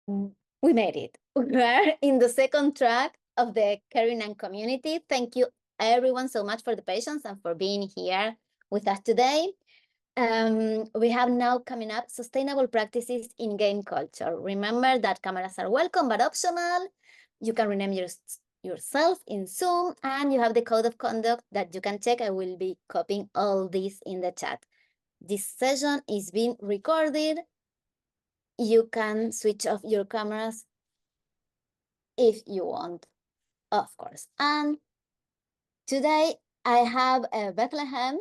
We made it. We're in the second track of the Caring and Community. Thank you, everyone, so much for the patience and for being here with us today. We have now coming up sustainable practices in game culture. Remember that cameras are welcome but optional. You can rename yourself in Zoom, and you have the code of conduct that you can check. I will be copying all this in the chat. This session is being recorded. You can switch off your cameras if you want, of course. And today I have Bethlehem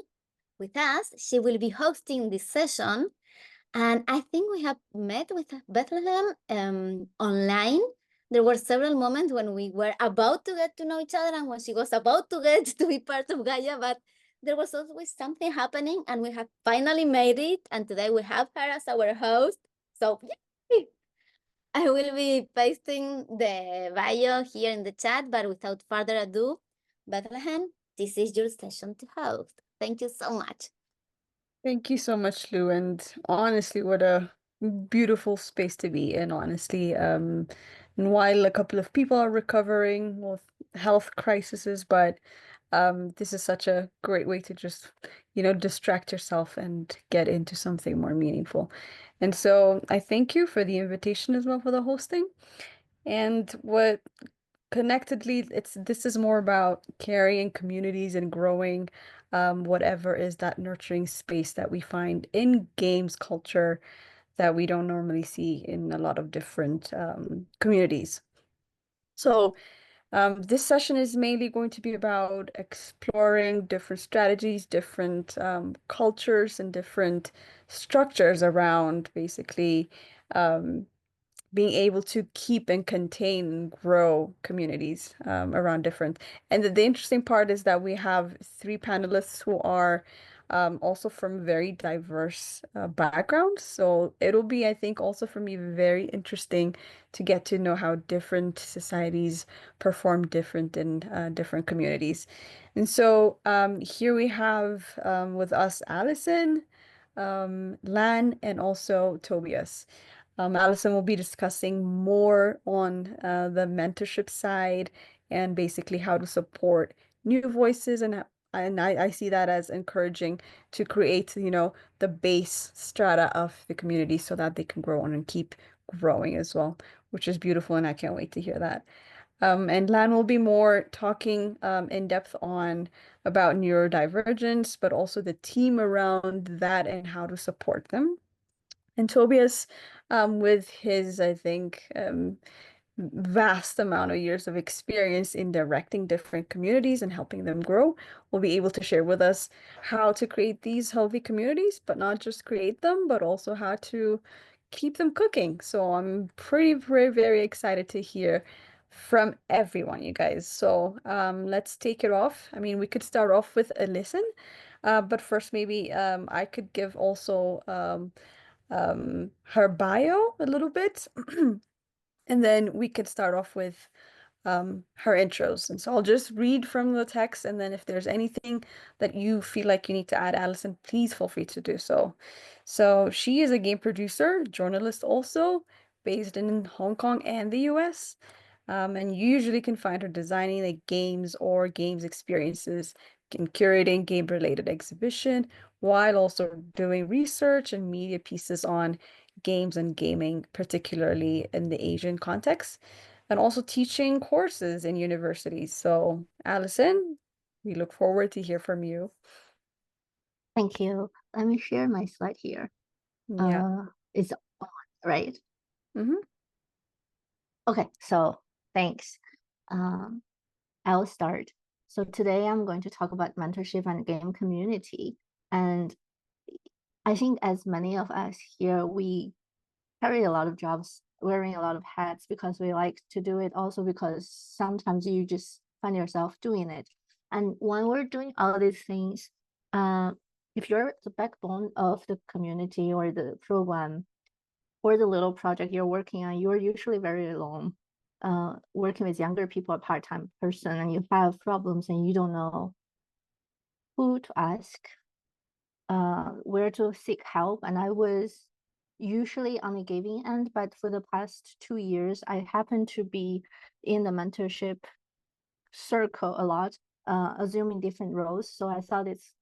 with us. She will be hosting this session. And I think we have met with Bethlehem online. There were several moments when we were about to get to know each other and when she was about to get to be part of Gaia, but there was always something happening and we have finally made it. And today we have her as our host. So yay! I will be pasting the bio here in the chat, but without further ado, Bethlehem, this is your session to host. Thank you so much. Thank you so much, Lou. And honestly, what a beautiful space to be in, honestly. And while a couple of people are recovering with health crises, but this is such a great way to just, distract yourself and get into something more meaningful. And so I thank you for the invitation as well for the hosting. And what connectedly, this is more about carrying communities and growing whatever is that nurturing space that we find in games culture that we don't normally see in a lot of different communities. So this session is mainly going to be about exploring different strategies, different cultures, and different structures around basically being able to keep and contain and grow communities around different. And the interesting part is that we have three panelists who are also from very diverse backgrounds. So it'll be, I think, also for me very interesting to get to know how different societies perform different in different communities. And so here we have with us Allison, Lan, and also Tobias. Allison will be discussing more on the mentorship side and basically how to support new voices, and I see that as encouraging to create, the base strata of the community so that they can grow on and keep growing as well, which is beautiful, and I can't wait to hear that. And Lan will be more talking in depth on about neurodivergence, but also the team around that and how to support them. And Tobias, with his, I think, vast amount of years of experience in directing different communities and helping them grow, will be able to share with us how to create these healthy communities, but not just create them, but also how to keep them cooking. So I'm pretty, very, very excited to hear from everyone, you guys. So let's take it off. I mean, we could start off with a listen, but first maybe I could give also her bio a little bit, and then we could start off with her intros. And so I'll just read from the text, and then if there's anything that you feel like you need to add, Allison, please feel free to do so. So she is a game producer, journalist also, based in Hong Kong and the US. And you usually can find her designing like games or games experiences and curating game-related exhibition while also doing research and media pieces on games and gaming, particularly in the Asian context, and also teaching courses in universities. So, Allison, we look forward to hear from you. Thank you. Let me share my slide here. Yeah. It's on, right? Mm-hmm. Okay, so thanks. I'll start. So today I'm going to talk about mentorship and game community. And I think as many of us here, we carry a lot of jobs, wearing a lot of hats because we like to do it, also because sometimes you just find yourself doing it. And when we're doing all these things, if you're the backbone of the community or the program or the little project you're working on, you're usually very alone, working with younger people, a part-time person, and you have problems and you don't know who to ask, where to seek help. And I was usually on the giving end, but for the past 2 years, I happen to be in the mentorship circle a lot, assuming different roles. So I thought it's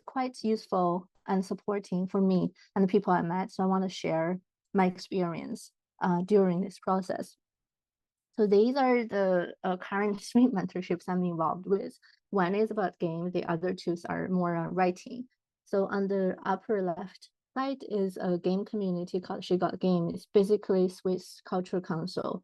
quite useful and supporting for me and the people I met. So I want to share my experience during this process. So these are the current 3 mentorships I'm involved with. One is about game, the other 2 are more writing. So on the upper left side is a game community called She Got Game. It's basically Swiss Cultural Council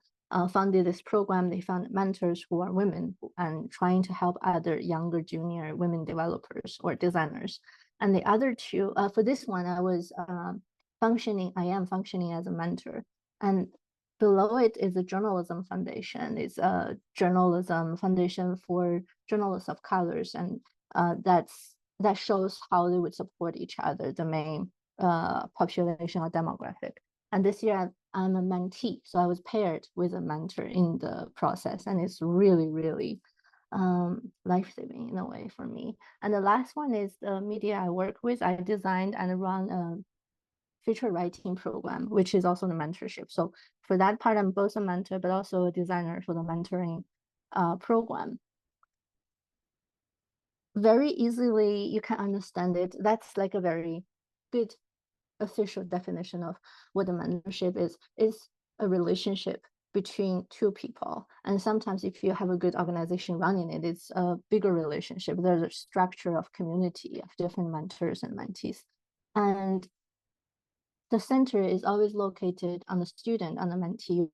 funded this program. They found mentors who are women and trying to help other younger junior women developers or designers. And the other 2, for this one, I am functioning as a mentor. And below it is a journalism foundation. It's a journalism foundation for journalists of colors, and that shows how they would support each other, the main population or demographic. And this year I'm a mentee, so I was paired with a mentor in the process, and it's really, really life-saving in a way for me. And the last one is the media I work with. I designed and run a feature writing program, which is also the mentorship. So for that part, I'm both a mentor, but also a designer for the mentoring program. Very easily, you can understand it. That's like a very good official definition of what a mentorship is a relationship between 2 people. And sometimes if you have a good organization running it, it's a bigger relationship. There's a structure of community of different mentors and mentees. And the center is always located on the student, on the mentee.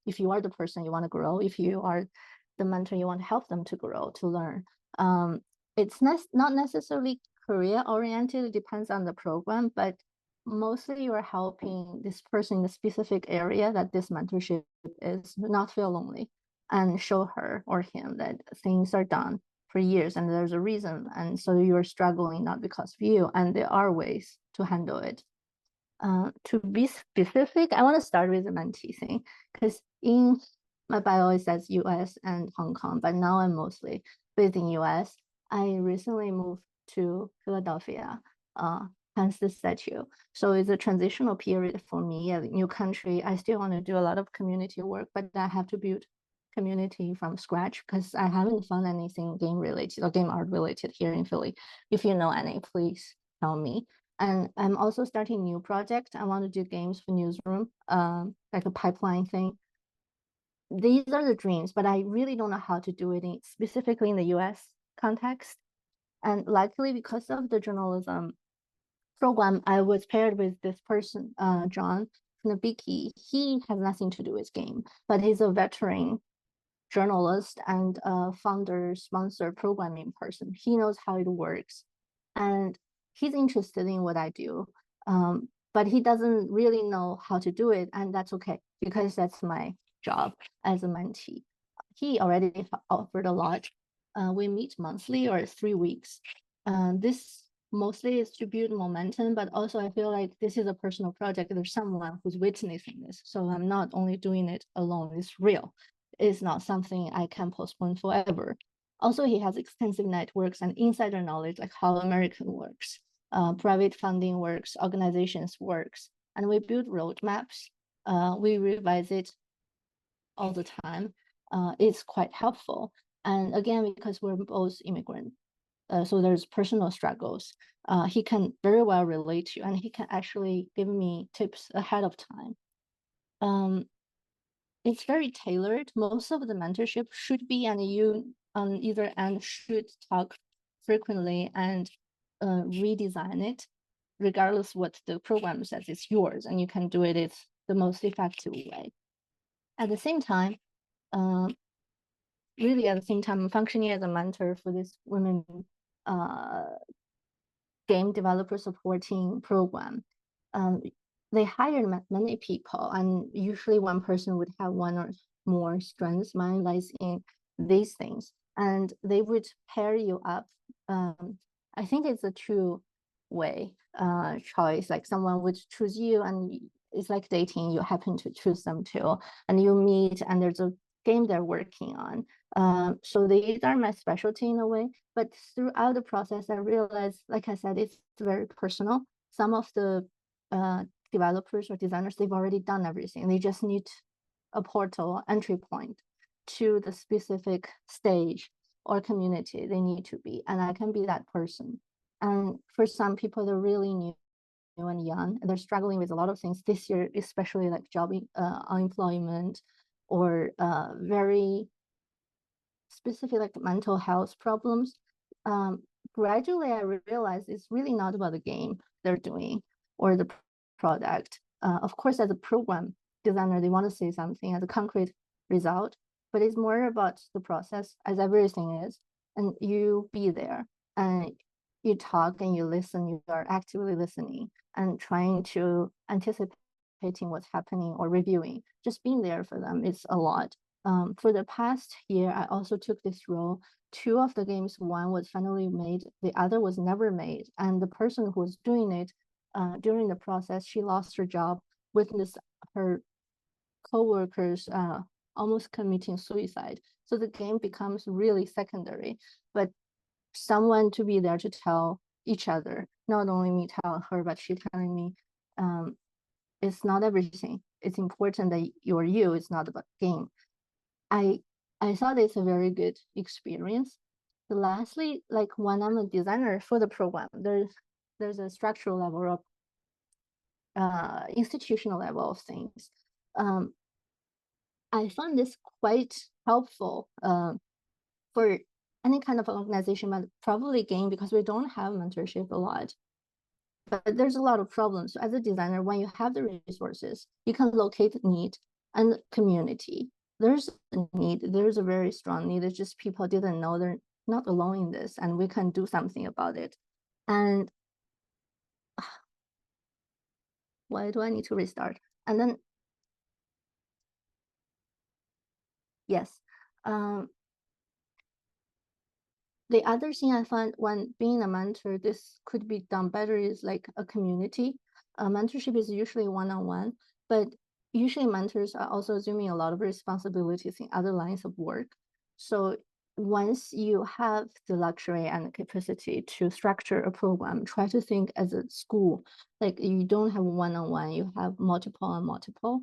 If you are the person you want to grow, if you are the mentor, you want to help them to grow, to learn. It's not necessarily career oriented, it depends on the program, but mostly you are helping this person in a specific area that this mentorship is, not feel lonely, and show her or him that things are done for years and there's a reason. And so you're struggling not because of you, and there are ways to handle it. To be specific, I want to start with the mentee thing, because in my bio it says US and Hong Kong, but now I'm mostly based in US. I recently moved to Philadelphia, hence the statue. So it's a transitional period for me as a new country. I still want to do a lot of community work, but I have to build community from scratch because I haven't found anything game related or game art related here in Philly. If you know any, please tell me. And I'm also starting a new project. I want to do games for newsroom, like a pipeline thing. These are the dreams, but I really don't know how to do it specifically in the US context. And luckily, because of the journalism program, I was paired with this person, John Nabiki. He has nothing to do with game, but he's a veteran journalist and founder, sponsor, programming person. He knows how it works. And he's interested in what I do, but he doesn't really know how to do it. And that's okay, because that's my job as a mentee. He already offered a lot. We meet monthly or 3 weeks. This mostly is to build momentum, but also I feel like this is a personal project. There's someone who's witnessing this. So I'm not only doing it alone, it's real. It's not something I can postpone forever. Also, he has extensive networks and insider knowledge, like how American works, private funding works, organizations works, and we build roadmaps. We revise it all the time. It's quite helpful. And again, because we're both immigrant, so there's personal struggles. He can very well relate to, and he can actually give me tips ahead of time. It's very tailored. Most of the mentorship should be, and you on either end should talk frequently and redesign it, regardless what the program says. It's yours, and you can do it. It's the most effective way. At the same time, really at the same time, I'm functioning as a mentor for this women game developer supporting program. They hired many people, and usually one person would have one or more strengths. Mine lies in these things, and they would pair you up. I think it's a two-way choice. Like someone would choose you, and it's like dating. You happen to choose them too, and you meet, and there's a game they're working on. So these are my specialty in a way. But throughout the process, I realized, like I said, it's very personal. some of the developers or designers, they've already done everything. They just need a portal entry point to the specific stage or community they need to be, and I can be that person. And for some people, they're really new and young, and they're struggling with a lot of things this year, especially like job unemployment, or very specific like mental health problems. Gradually I realized it's really not about the game they're doing or the product. Of course, as a program designer, they want to say something as a concrete result, but it's more about the process, as everything is. And you be there and you talk and you listen, you are actively listening and trying to anticipating what's happening or reviewing. Just being there for them is a lot. For the past year, I also took this role. 2 of the games, one was finally made, the other was never made. And the person who was doing it during the process, she lost her job, witnessed her co-workers almost committing suicide. So the game becomes really secondary, but someone to be there to tell each other, not only me telling her, but she telling me, it's not everything. It's important that you're you, it's not about game. I thought it's a very good experience. But lastly, like when I'm a designer for the program, there's a structural level of institutional level of things. I found this quite helpful for any kind of organization, but probably game, because we don't have mentorship a lot. But there's a lot of problems. So as a designer, when you have the resources, you can locate need and community. There's a need, there's a very strong need. It's just people didn't know they're not alone in this, and we can do something about it. And why do I need to restart? And then, yes. The other thing I find when being a mentor, this could be done better, is like a community. Mentorship is usually one-on-one, but usually mentors are also assuming a lot of responsibilities in other lines of work. So once you have the luxury and the capacity to structure a program, try to think as a school, like you don't have one-on-one, you have multiple and multiple.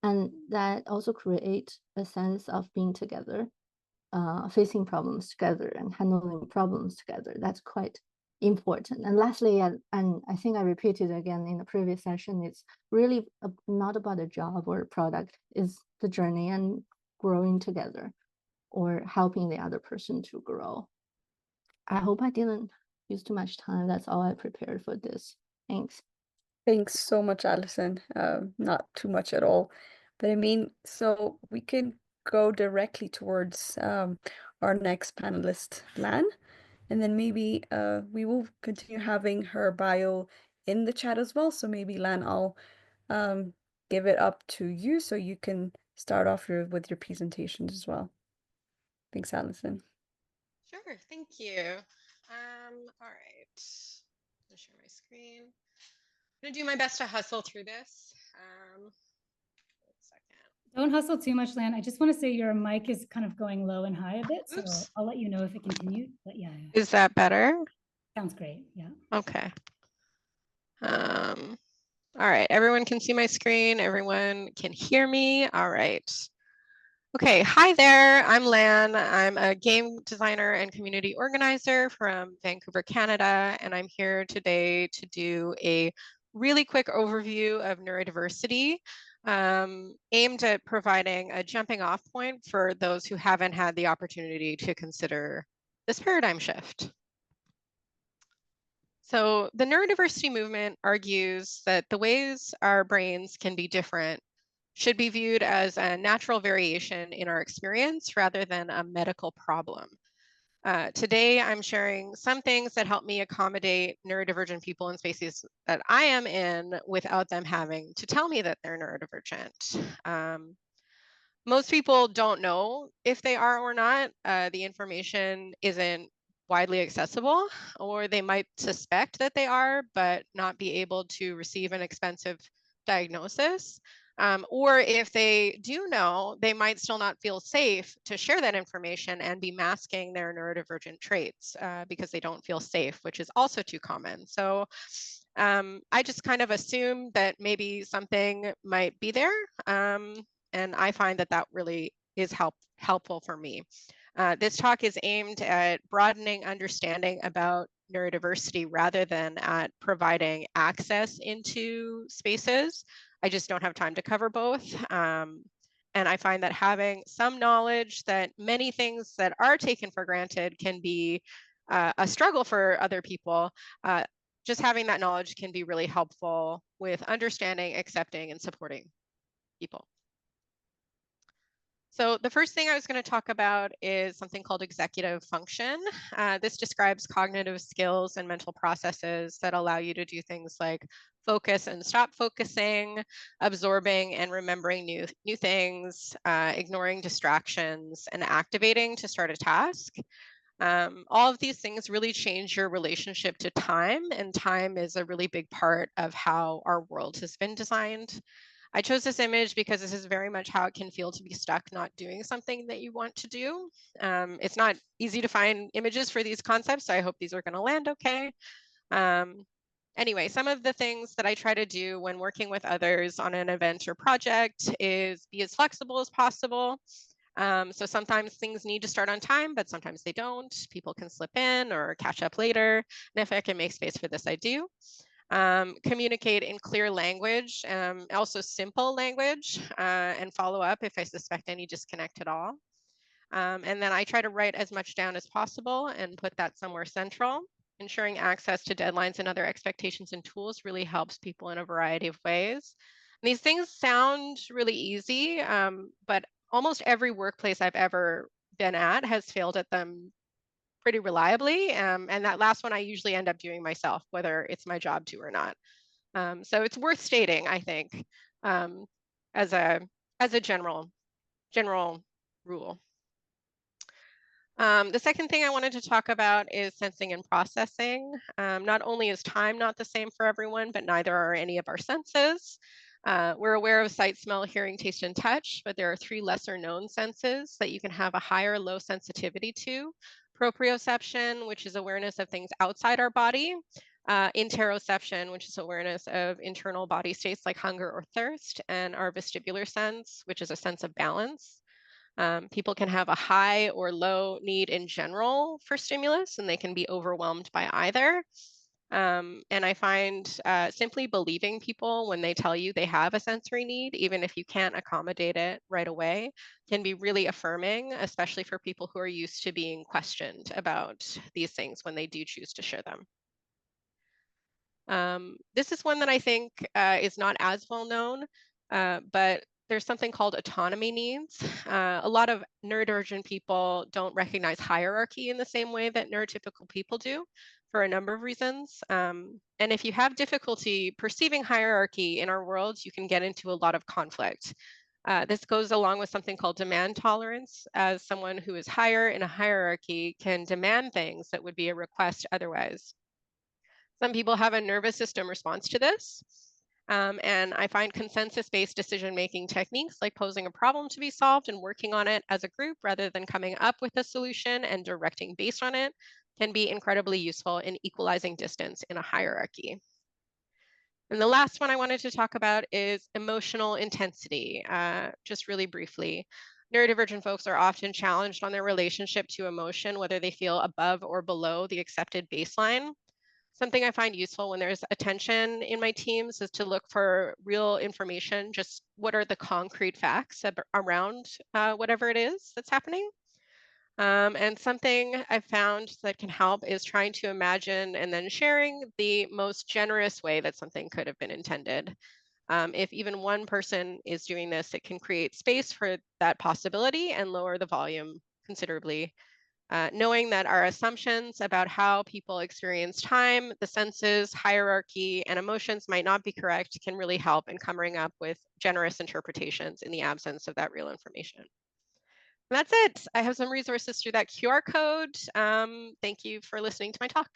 And that also creates a sense of being together. Facing problems together and handling problems together. That's quite important. And lastly, and I think I repeated again in the previous session, it's really not about a job or a product, it's the journey and growing together or helping the other person to grow. I hope I didn't use too much time. That's all I prepared for this. Thanks. Thanks so much, Allison. Not too much at all. But I mean, so we can go directly towards our next panelist, Lan, and then maybe we will continue having her bio in the chat as well. So maybe Lan, I'll give it up to you so you can start off with your presentations as well. Thanks, Allison. Sure, thank you. All right, I'll share my screen. I'm gonna do my best to hustle through this. Don't hustle too much, Lan. I just want to say your mic is kind of going low and high a bit, so Oops. I'll let you know if it continued. But yeah. Is that better? Sounds great. Yeah. Okay. All right, everyone can see my screen. Everyone can hear me. All right. Okay, hi there. I'm Lan. I'm a game designer and community organizer from Vancouver, Canada, and I'm here today to do a really quick overview of neurodiversity, aimed at providing a jumping off point for those who haven't had the opportunity to consider this paradigm shift. So the neurodiversity movement argues that the ways our brains can be different should be viewed as a natural variation in our experience rather than a medical problem. Today, I'm sharing some things that help me accommodate neurodivergent people in spaces that I am in without them having to tell me that they're neurodivergent. Most people don't know if they are or not. The information isn't widely accessible, or they might suspect that they are, but not be able to receive an expensive diagnosis. Or if they do know, they might still not feel safe to share that information and be masking their neurodivergent traits because they don't feel safe, which is also too common. So I just kind of assume that maybe something might be there, and I find that that really is helpful for me. This talk is aimed at broadening understanding about neurodiversity rather than at providing access into spaces. I just don't have time to cover both. And I find that having some knowledge that many things that are taken for granted can be a struggle for other people. Just having that knowledge can be really helpful with understanding, accepting, and supporting people. So the first thing I was going to talk about is something called executive function. This describes cognitive skills and mental processes that allow you to do things like focus and stop focusing, absorbing and remembering new things, ignoring distractions, and activating to start a task. All of these things really change your relationship to time, and time is a really big part of how our world has been designed. I chose this image because this is very much how it can feel to be stuck not doing something that you want to do. It's not easy to find images for these concepts, so I hope these are going to land okay. Anyway, some of the things that I try to do when working with others on an event or project is be as flexible as possible. So sometimes things need to start on time, but sometimes they don't. People can slip in or catch up later. And if I can make space for this, I do. Communicate in clear language, also simple language, and follow up if I suspect any disconnect at all. And then I try to write as much down as possible and put that somewhere central. Ensuring access to deadlines and other expectations and tools really helps people in a variety of ways. And these things sound really easy, but almost every workplace I've ever been at has failed at them pretty reliably. And that last one I usually end up doing myself, whether it's my job to or not. So it's worth stating, I think, as a general rule. The second thing I wanted to talk about is sensing and processing. Not only is time not the same for everyone, but neither are any of our senses. We're aware of sight, smell, hearing, taste, and touch, but there are 3 lesser known senses that you can have a high or low sensitivity to. Proprioception, which is awareness of things outside our body. Interoception, which is awareness of internal body states like hunger or thirst, and our vestibular sense, which is a sense of balance. People can have a high or low need in general for stimulus, and they can be overwhelmed by either. And I find simply believing people when they tell you they have a sensory need, even if you can't accommodate it right away, can be really affirming, especially for people who are used to being questioned about these things when they do choose to share them. This is one that I think is not as well known, but there's something called autonomy needs. A lot of neurodivergent people don't recognize hierarchy in the same way that neurotypical people do for a number of reasons. And if you have difficulty perceiving hierarchy in our world, you can get into a lot of conflict. This goes along with something called demand tolerance, as someone who is higher in a hierarchy can demand things that would be a request otherwise. Some people have a nervous system response to this. And I find consensus-based decision-making techniques like posing a problem to be solved and working on it as a group rather than coming up with a solution and directing based on it can be incredibly useful in equalizing distance in a hierarchy. And the last one I wanted to talk about is emotional intensity, just really briefly. Neurodivergent folks are often challenged on their relationship to emotion, whether they feel above or below the accepted baseline. Something I find useful when there's a tension in my teams is to look for real information, just what are the concrete facts around whatever it is that's happening. And something I've found that can help is trying to imagine and then sharing the most generous way that something could have been intended. If even one person is doing this, it can create space for that possibility and lower the volume considerably. Knowing that our assumptions about how people experience time, the senses, hierarchy, and emotions might not be correct can really help in coming up with generous interpretations in the absence of that real information. And that's it. I have some resources through that QR code. Thank you for listening to my talk.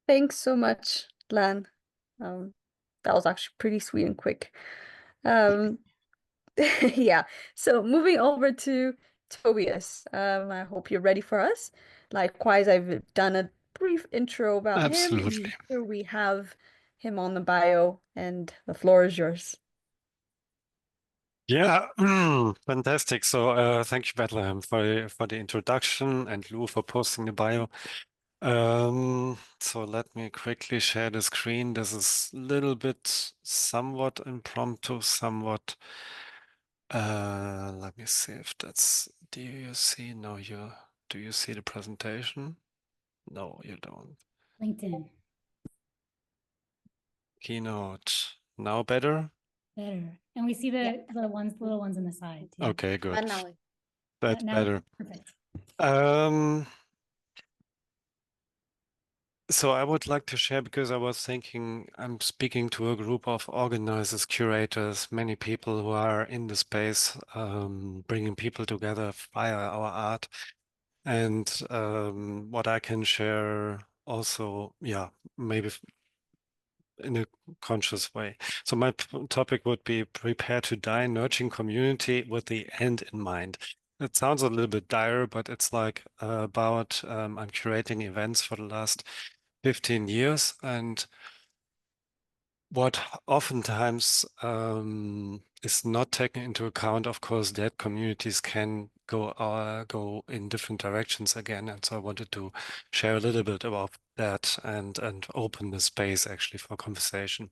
Thanks so much, Lan. That was actually pretty sweet and quick. Yeah, so moving over to Tobias. I hope you're ready for us. Likewise, I've done a brief intro about him. Absolutely. And here we have him on the bio, and the floor is yours. Yeah, fantastic. So thank you, Bethlehem, for the introduction, and Lou for posting the bio. So let me quickly share the screen. This is a little bit somewhat impromptu, somewhat. Let me see if that's. Do you see? No, do you see the presentation? No, you don't. LinkedIn. Keynote. Now better? Better. And we see the little ones on the side too. Okay, good. But now, That's Now- better. Perfect. So I would like to share, because I was thinking I'm speaking to a group of organizers, curators, many people who are in the space, bringing people together via our art. And what I can share also, yeah, maybe in a conscious way. So my topic would be prepare to die, nurturing community with the end in mind. It sounds a little bit dire, but it's like about I'm curating events for the last 15 years, and what oftentimes is not taken into account, of course, that communities can go in different directions again. And so I wanted to share a little bit about that and open the space actually for conversation.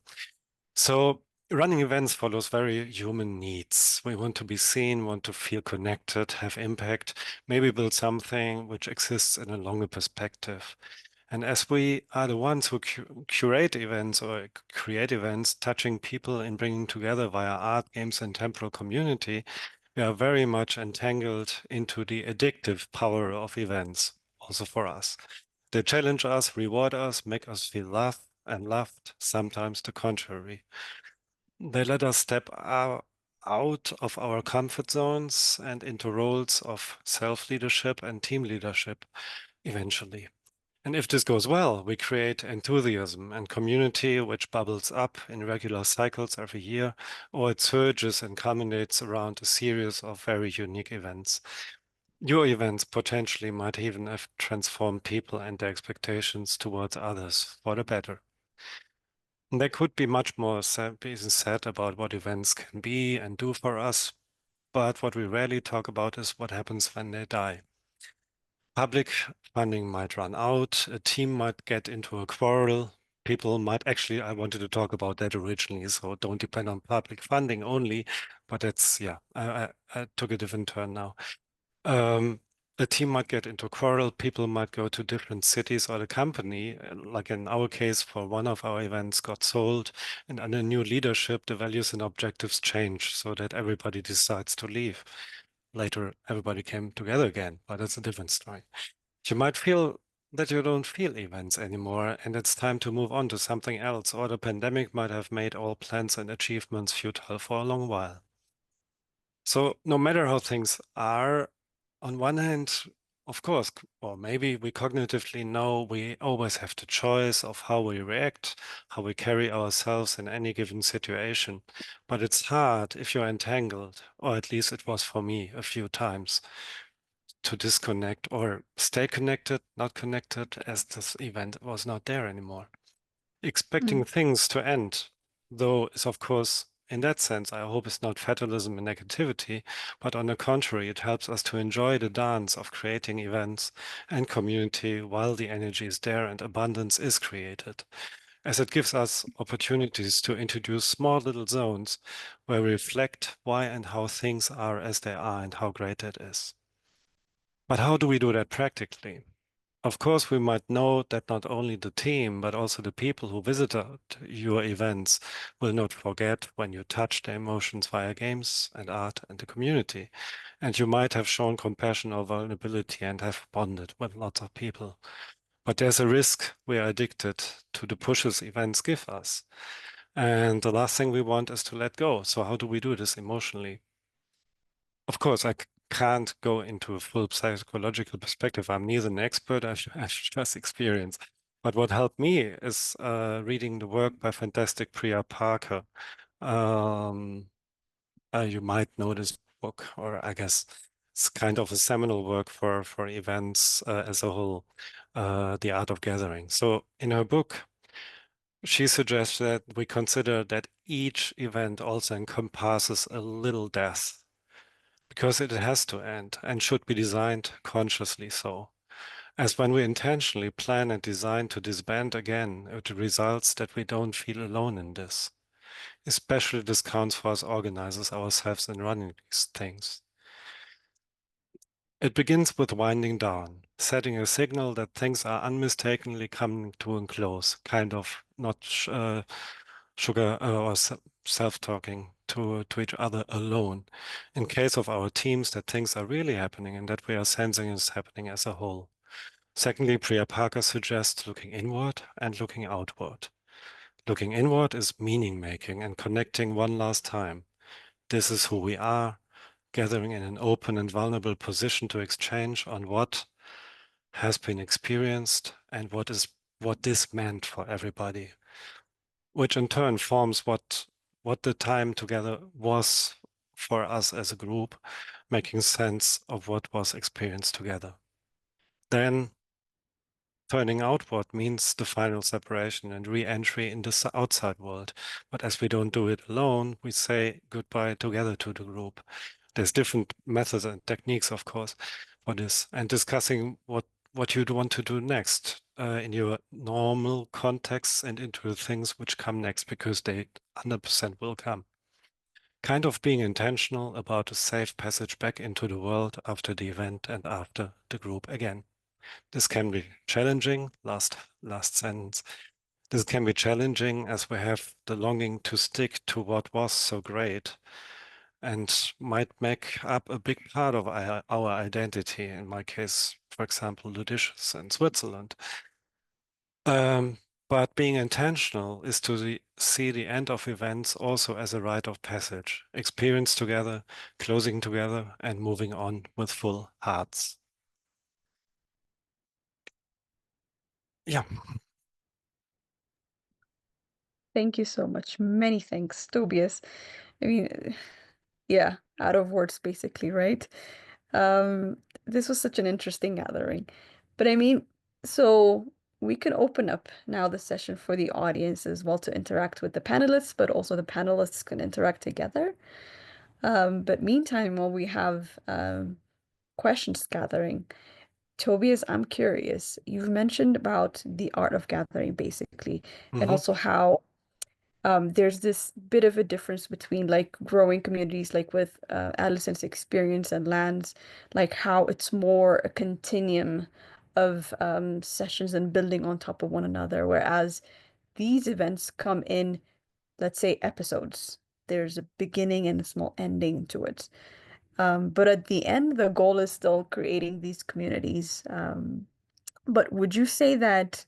So running events follows very human needs. We want to be seen, want to feel connected, have impact, maybe build something which exists in a longer perspective. And as we are the ones who curate events or create events, touching people and bringing together via art, games, and temporal community, we are very much entangled into the addictive power of events, also for us. They challenge us, reward us, make us feel loved and loved, sometimes the contrary. They let us step out of our comfort zones and into roles of self-leadership and team leadership eventually. And if this goes well, we create enthusiasm and community which bubbles up in regular cycles every year, or it surges and culminates around a series of very unique events. Your events potentially might even have transformed people and their expectations towards others for the better. And there could be much more being said about what events can be and do for us, but what we rarely talk about is what happens when they die. Public funding might run out, a team might get into a quarrel, people might actually, I wanted to talk about that originally, so don't depend on public funding only, but that's, yeah, I took a different turn now. A team might get into a quarrel, people might go to different cities, or the company, like in our case, for one of our events got sold, and under new leadership, the values and objectives change so that everybody decides to leave. Later, everybody came together again, but that's a different story. You might feel that you don't feel events anymore, and it's time to move on to something else, or the pandemic might have made all plans and achievements futile for a long while. So no matter how things are, on one hand, of course, or maybe we cognitively know we always have the choice of how we react, how we carry ourselves in any given situation. But it's hard if you're entangled, or at least it was for me a few times, to disconnect or stay connected, not connected, as this event was not there anymore. Expecting things to end, though, is of course, in that sense, I hope it's not fatalism and negativity, but on the contrary, it helps us to enjoy the dance of creating events and community while the energy is there and abundance is created, as it gives us opportunities to introduce small little zones where we reflect why and how things are as they are and how great that is. But how do we do that practically? Of course, we might know that not only the team, but also the people who visited your events will not forget when you touch their emotions via games and art and the community. And you might have shown compassion or vulnerability and have bonded with lots of people. But there's a risk we are addicted to the pushes events give us. And the last thing we want is to let go. So how do we do this emotionally? Of course, I can't go into a full psychological perspective. I'm neither an expert, I've just experience. But what helped me is reading the work by fantastic Priya Parker. You might know this book, or I guess it's kind of a seminal work for events as a whole. the art of gathering. So in her book, she suggests that we consider that each event also encompasses a little death, because it has to end and should be designed consciously so. As when we intentionally plan and design to disband again, it results that we don't feel alone in this. Especially this counts for us organizers ourselves in running these things. It begins with winding down, setting a signal that things are unmistakably coming to a close, kind of not sugar or self-talking to each other alone. In case of our teams, that things are really happening and that we are sensing is happening as a whole. Secondly, Priya Parker suggests looking inward and looking outward. Looking inward is meaning making and connecting one last time. This is who we are, gathering in an open and vulnerable position to exchange on what has been experienced and what this meant for everybody, which in turn forms what the time together was for us as a group, making sense of what was experienced together. Then turning outward means the final separation and re-entry in the outside world. But as we don't do it alone, we say goodbye together to the group. There's different methods and techniques, of course, for this, and discussing what you'd want to do next in your normal contexts and into the things which come next, because they 100% will come. Kind of being intentional about a safe passage back into the world after the event and after the group again. This can be challenging, last sentence. This can be challenging as we have the longing to stick to what was so great and might make up a big part of our identity. In my case, for example, Ludicious in Switzerland. But being intentional is to see the end of events also as a rite of passage, experience together, closing together, and moving on with full hearts. Yeah. Thank you so much. Many thanks, Tobias. I mean, yeah, out of words, basically, right? This was such an interesting gathering. But I mean, so we can open up now the session for the audience as well to interact with the panelists, but also the panelists can interact together. But meantime, while we have questions gathering, Tobias, I'm curious. You've mentioned about the art of gathering, basically, and also how there's this bit of a difference between like growing communities, like with Allison's experience and Land's, like how it's more a continuum of sessions and building on top of one another, whereas these events come in, let's say, episodes. There's a beginning and a small ending to it. But at the end, the goal is still creating these communities. But would you say that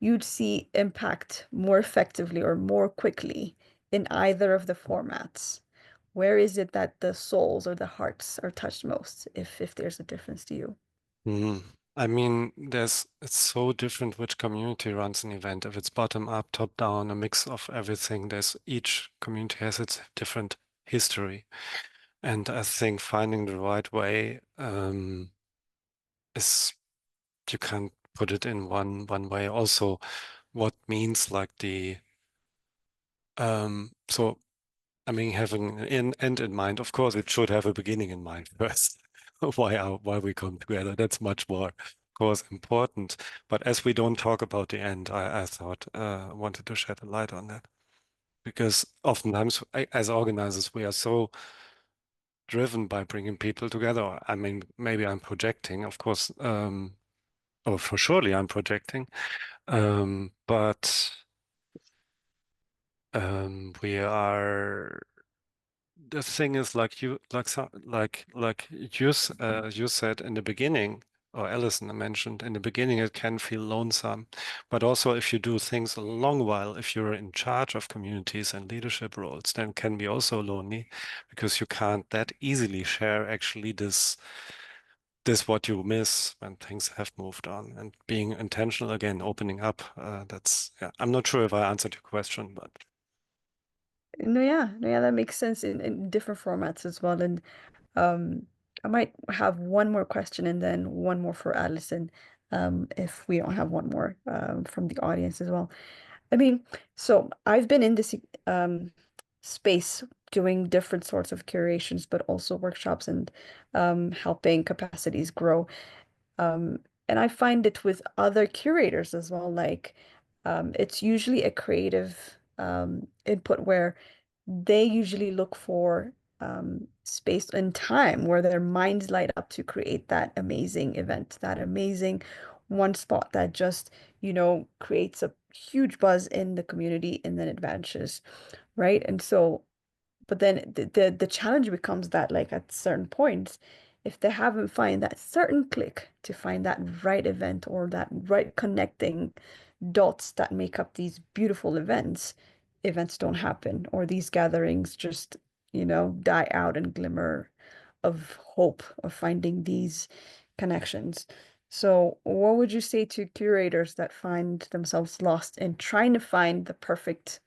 you'd see impact more effectively or more quickly in either of the formats? Where is it that the souls or the hearts are touched most, if there's a difference to you? I mean, it's so different which community runs an event. If it's bottom up, top down, a mix of everything, each community has its different history. And I think finding the right way is, you can't put it in one way. Also, what means like so I mean, having an end in mind, of course, it should have a beginning in mind first. Why we come together. That's much more, of course, important. But as we don't talk about the end, I thought wanted to shed a light on that. Because oftentimes, as organizers, we are so driven by bringing people together. I mean, maybe I'm projecting, of course, or for surely I'm projecting, but we are. The thing is, like you said in the beginning, or Allison mentioned in the beginning, it can feel lonesome. But also, if you do things a long while, if you're in charge of communities and leadership roles, then it can be also lonely, because you can't that easily share actually this what you miss when things have moved on. And being intentional again, opening up. Yeah. I'm not sure if I answered your question, but. No, yeah, that makes sense in different formats as well. And I might have one more question and then one more for Allison. if we don't have one more from the audience as well. I mean, so I've been in this space doing different sorts of curations, but also workshops and helping capacities grow. And I find it with other curators as well, like it's usually a creative input where they usually look for space and time where their minds light up to create that amazing event, that amazing one spot that just, creates a huge buzz in the community and then it vanishes, right? And so but then the challenge becomes that like at certain points, if they haven't find that certain click to find that right event or that right connecting dots that make up these beautiful events don't happen, or these gatherings just, die out and glimmer of hope of finding these connections. So what would you say to curators that find themselves lost in trying to find the perfect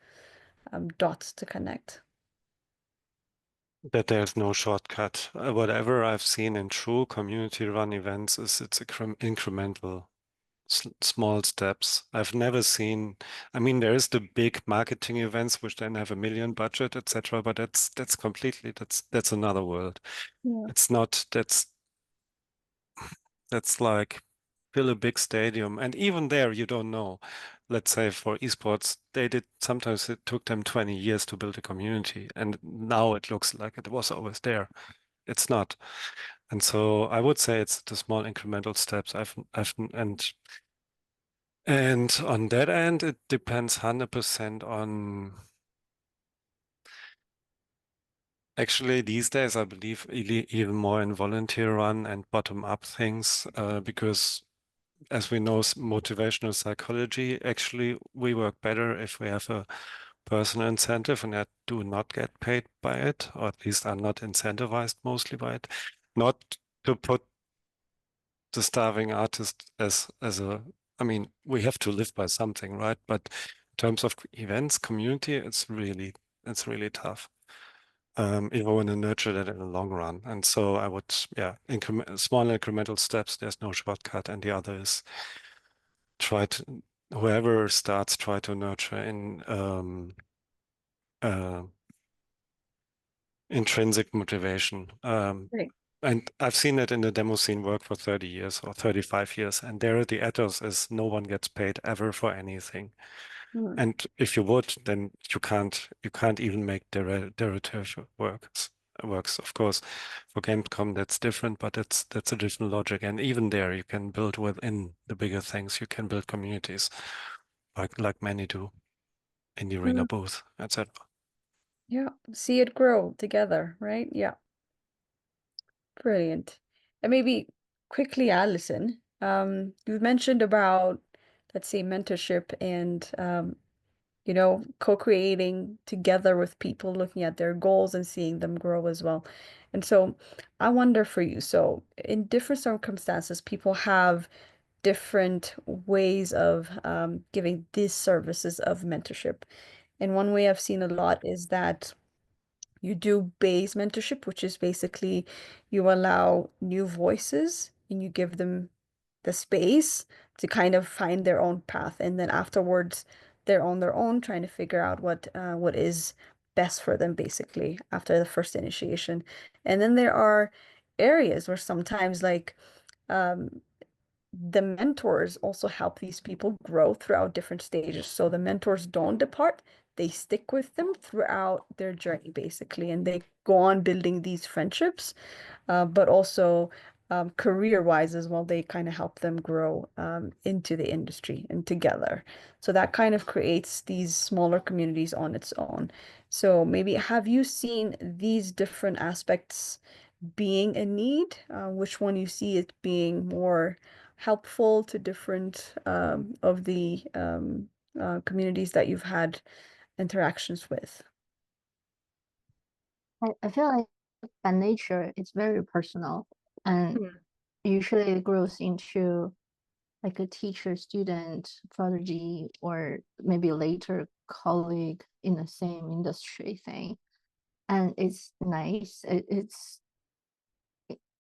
dots to connect? That there's no shortcut. Whatever I've seen in true community-run events is it's incremental, small steps. I've never seen. I mean, there is the big marketing events which then have a million budget, etc. But that's completely that's another world. Yeah. It's not. That's like fill a big stadium, and even there you don't know. Let's say for esports, sometimes it took them 20 years to build a community, and now it looks like it was always there. It's not. And so I would say it's the small incremental steps. And on that end, it depends 100% on. Actually, these days, I believe even more in volunteer run and bottom up things, because as we know, motivational psychology, actually, we work better if we have a personal incentive and that do not get paid by it, or at least are not incentivized mostly by it. Not to put the starving artist as a, I mean, we have to live by something, right? But in terms of events, community, it's really tough. If I want to nurture that in the long run. And so I would, small incremental steps, there's no shortcut. And the other is whoever starts, try to nurture intrinsic motivation. Right. And I've seen it in the demo scene work for 30 years or 35 years. And there the ethos is no one gets paid ever for anything. Mm. And if you would, then you can't even make derivative works. Of course, for Gamescom that's different, but that's a different logic. And even there, you can build within the bigger things. You can build communities, like many do in the arena booth, etc. Yeah, see it grow together, right? Yeah, brilliant. And maybe quickly, Allison, you've mentioned about, let's say, mentorship and co-creating together with people, looking at their goals and seeing them grow as well. And so I wonder for you, so in different circumstances, people have different ways of giving these services of mentorship. And one way I've seen a lot is that you do base mentorship, which is basically you allow new voices and you give them the space to kind of find their own path. And then afterwards, they're on their own trying to figure out what is best for them, basically, after the first initiation. And then there are areas where sometimes like um, the mentors also help these people grow throughout different stages. So the mentors don't depart, they stick with them throughout their journey, basically, and they go on building these friendships, but also career-wise as well, they kind of help them grow into the industry and together. So that kind of creates these smaller communities on its own. So maybe have you seen these different aspects being a need? Which one you see it being more helpful to different of the communities that you've had interactions with? I feel like by nature, it's very personal, and usually it grows into like a teacher, student, prodigy, or maybe later colleague in the same industry thing. And it's nice.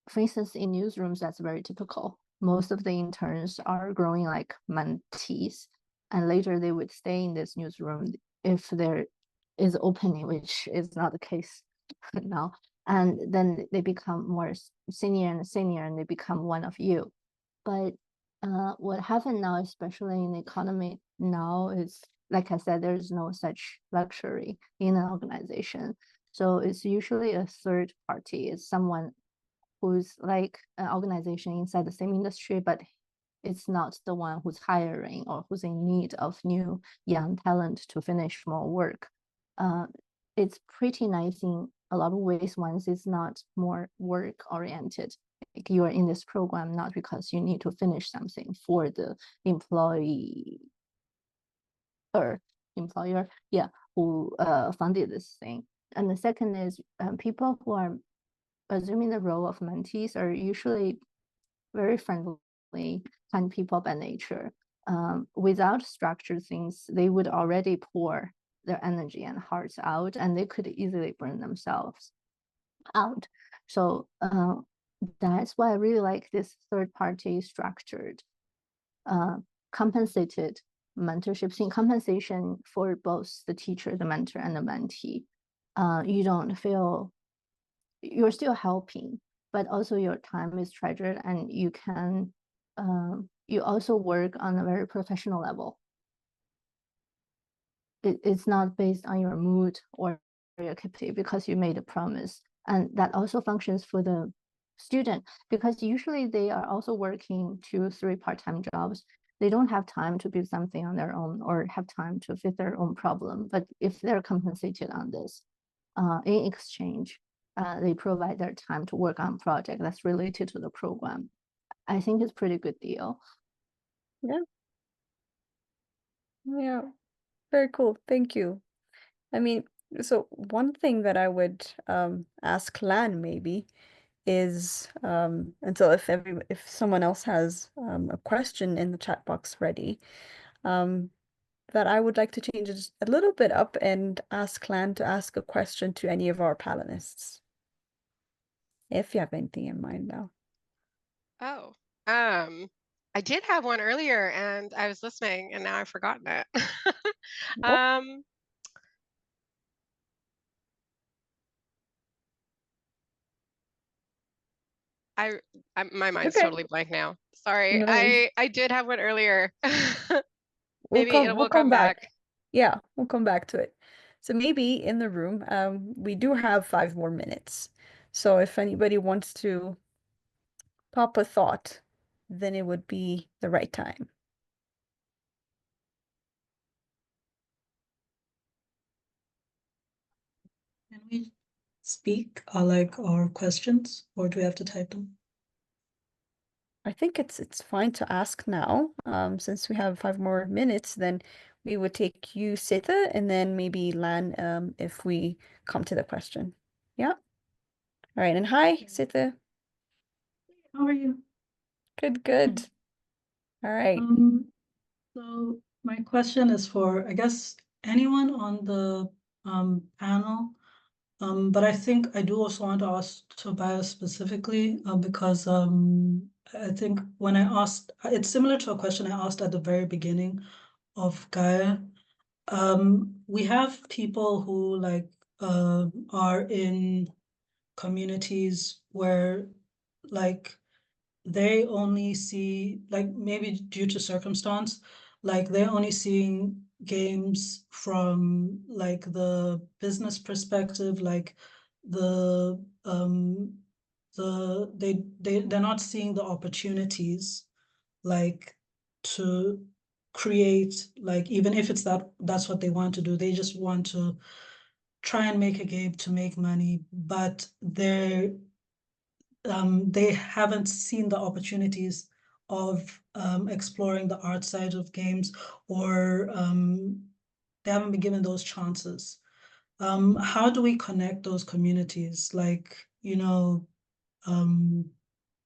For instance, in newsrooms, that's very typical. most of the interns are growing like mentees, and later they would stay in this newsroom if there is opening, which is not the case now. And then they become more senior and senior, and they become one of you. But what happened now, especially in the economy now, is, like I said, there's no such luxury in an organization. So it's usually a third party. It's someone who's like an organization inside the same industry, but it's not the one who's hiring or who's in need of new young talent to finish more work. It's pretty nice in a lot of ways once it's not more work oriented. Like you are in this program not because you need to finish something for the employee or employer, yeah, who funded this thing. And the second is people who are assuming the role of mentees are usually very friendly, kind people by nature. Without structured things, they would already pour their energy and hearts out, and they could easily burn themselves out. So that's why I really like this third-party structured, compensated mentorship thing, compensation for both the teacher, the mentor, and the mentee. You don't feel you're still helping, but also your time is treasured, and you can you also work on a very professional level. It's not based on your mood or your capacity because you made a promise. And that also functions for the student, because usually they are also working 2 or 3 part-time jobs. They don't have time to build something on their own or have time to fit their own problem. But if they're compensated on this, in exchange, they provide their time to work on project that's related to the program. I think it's a pretty good deal. Yeah. Yeah. Very cool. Thank you. I mean, so one thing that I would ask Lan maybe is until if someone else has a question in the chat box ready, that I would like to change it a little bit up and ask Lan to ask a question to any of our panelists. If you have anything in mind now. Oh, I did have one earlier and I was listening and now I've forgotten it. Oh. My mind's Okay. totally blank now. Sorry. No worries. I did have one earlier. We'll Maybe it will come back. Yeah, we'll come back to it. So maybe in the room, we do have 5 more minutes. So if anybody wants to pop a thought, then it would be the right time. Can we speak our questions, or do we have to type them? I think it's fine to ask now. Since we have 5 more minutes, then we would take you, Sita, and then maybe Lan, if we come to the question. Yeah. All right, and hi, Sita. How are you? Good, good. All right. So my question is for, I guess, anyone on the panel. But I think I do also want to ask Tobias specifically, because I think when I asked, it's similar to a question I asked at the very beginning of Gaia. We have people who are in communities where they only see, maybe due to circumstance, they're only seeing games from the business perspective, the they're not seeing the opportunities to create, even if it's that's what they want to do, they just want to try and make a game to make money, but they haven't seen the opportunities of exploring the art side of games, or they haven't been given those chances. How do we connect those communities?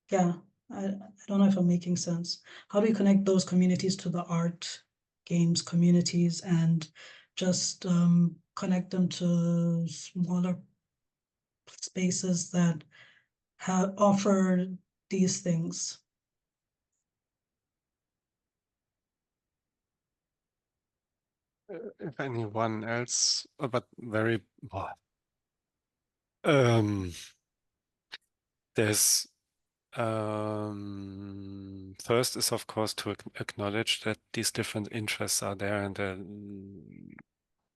Yeah, I don't know if I'm making sense. How do we connect those communities to the art games communities and just connect them to smaller spaces that offer these things? if anyone else, but very, there's first is of course to acknowledge that these different interests are there and they're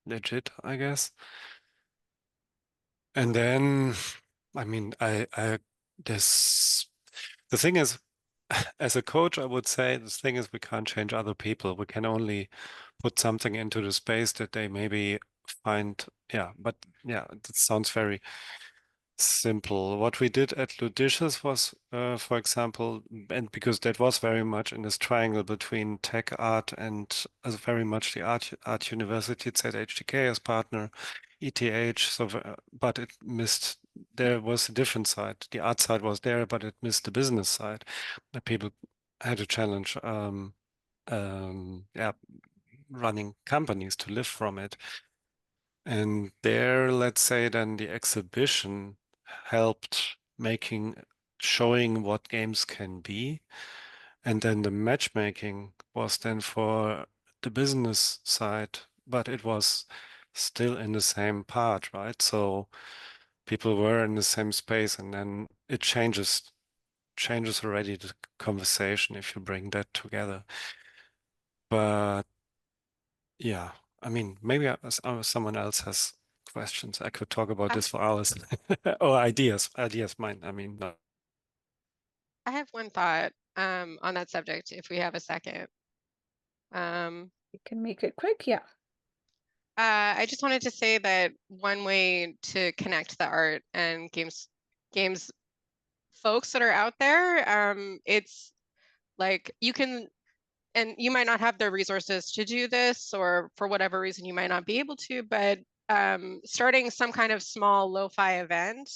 legit, I guess. And then, I mean, there's the thing is, as a coach, I would say the thing is we can't change other people. We can only put something into the space that they maybe find, yeah, but yeah, that sounds very simple. What we did at Ludicious was, for example, and because that was very much in this triangle between tech art and very much the art university, it's at HTK as partner, ETH. So, but it missed. There was a different side. The art side was there, but it missed the business side. The people had a challenge. Yeah, running companies to live from it. And there, let's say then the exhibition helped showing what games can be. And then the matchmaking was then for the business side, but it was still in the same part, right? So people were in the same space and then it changes already the conversation if you bring that together. But yeah, I mean, maybe someone else has questions. I could talk about this for hours. Or ideas, mine. I mean, no. I have one thought on that subject, if we have a second. You can make it quick, yeah. I just wanted to say that one way to connect the art and games folks that are out there, it's like you can, and you might not have the resources to do this, or for whatever reason you might not be able to, but starting some kind of small lo-fi event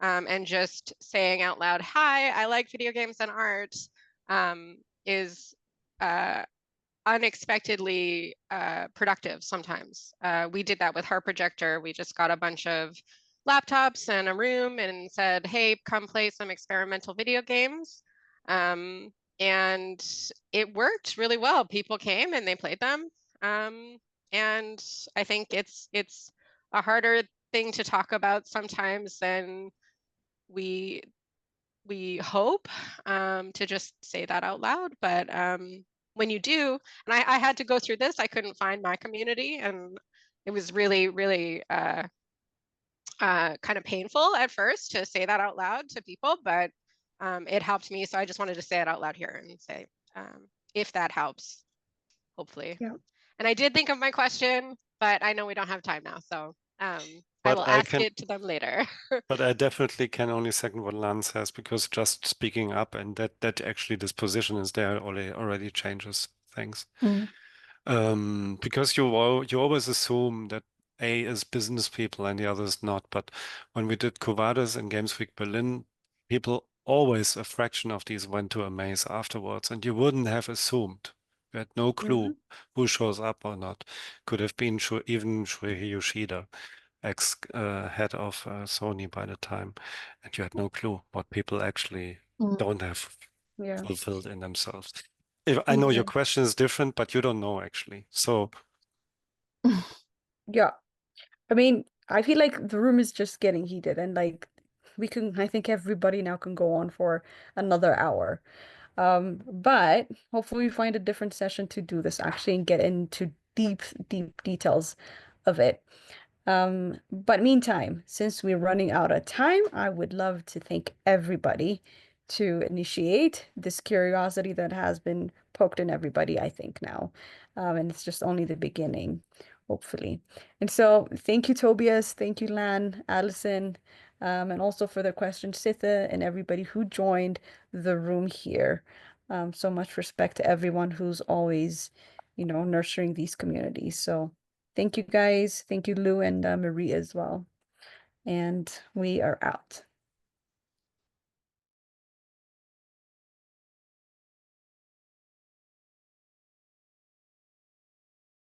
and just saying out loud, hi, I like video games and art, is unexpectedly productive sometimes. We did that with Heart Projector. We just got a bunch of laptops and a room and said, hey, come play some experimental video games. And it worked really well. People came and they played them. And I think it's a harder thing to talk about sometimes than we hope, to just say that out loud. But when you do, and I had to go through this, I couldn't find my community, and it was really, really kind of painful at first to say that out loud to people, but it helped me. So I just wanted to say it out loud here and say, if that helps, hopefully. Yeah. And I did think of my question, but I know we don't have time now, so I But will I ask it to them later. But I definitely can only second what Lan says, because just speaking up and that actually this position is there already changes things. Because you always assume that A is business people and the other is not. But when we did Covades in Games Week Berlin, people always, a fraction of these went to a maze afterwards, and you wouldn't have assumed. You had no clue who shows up or not. Could have been even Shuhei Yoshida, ex-head of Sony by the time, and you had no clue what people actually don't have Yeah. fulfilled in themselves. I know your question is different, but you don't know actually. So Yeah. I mean, I feel like the room is just getting heated and like I think everybody now can go on for another hour. But hopefully we find a different session to do this actually and get into deep details of it. But meantime, since we're running out of time, I would love to thank everybody to initiate this curiosity that has been poked in everybody, I think now. And it's just only the beginning, hopefully. And so thank you, Tobias. Thank you, Lan, Allison, and also for the questions, Sitha, and everybody who joined the room here. So much respect to everyone who's always, nurturing these communities. So thank you, guys. Thank you, Lou and Marie as well. And we are out.